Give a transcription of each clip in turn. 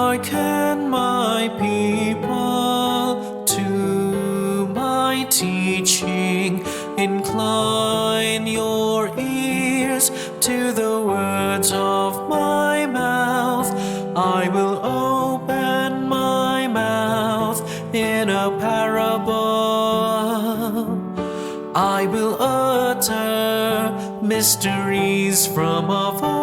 Hearken, my people, to my teaching. Incline your ears to the words of my mouth. I will open my mouth in a parable. I will utter mysteries from of old.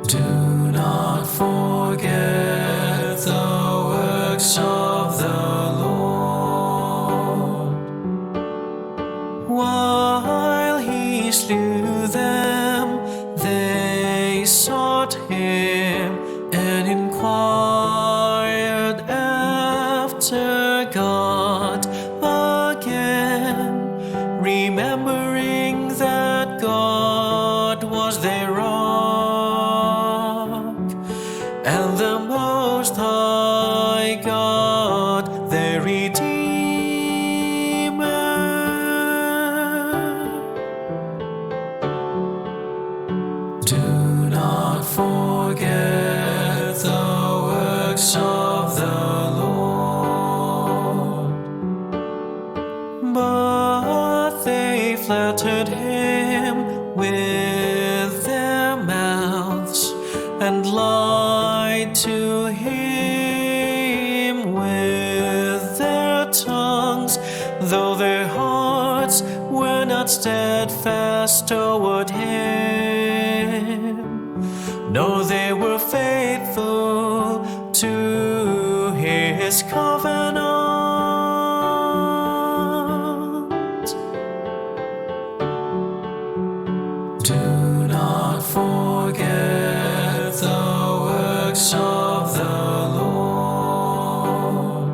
Do not forget the works of the Lord. While he slew them, they sought him and inquired after God again, remembering that God was their rock, and the Most High God their Redeemer. Do not forget the works of the Lord. But they flattered him with their mouths and lied to him with their tongues, though their hearts were not steadfast toward him, nor they were faithful to his covenant. Do not forget the works of the Lord.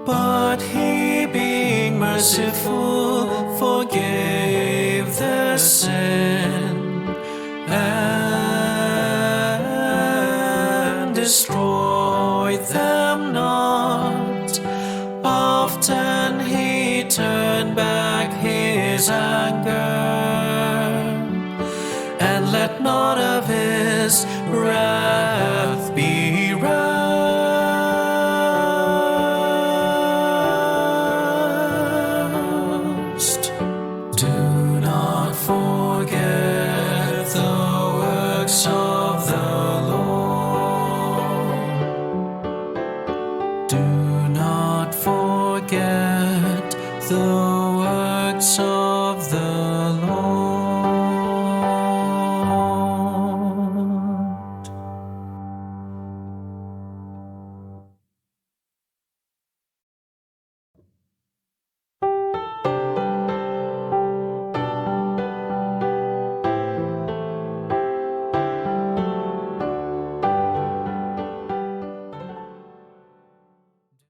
But he, being merciful, forgave their sin and destroyed them not. Often he turned back his anger, and let not of his wrath be roused. Do not forget the works of the Lord. Do not forget the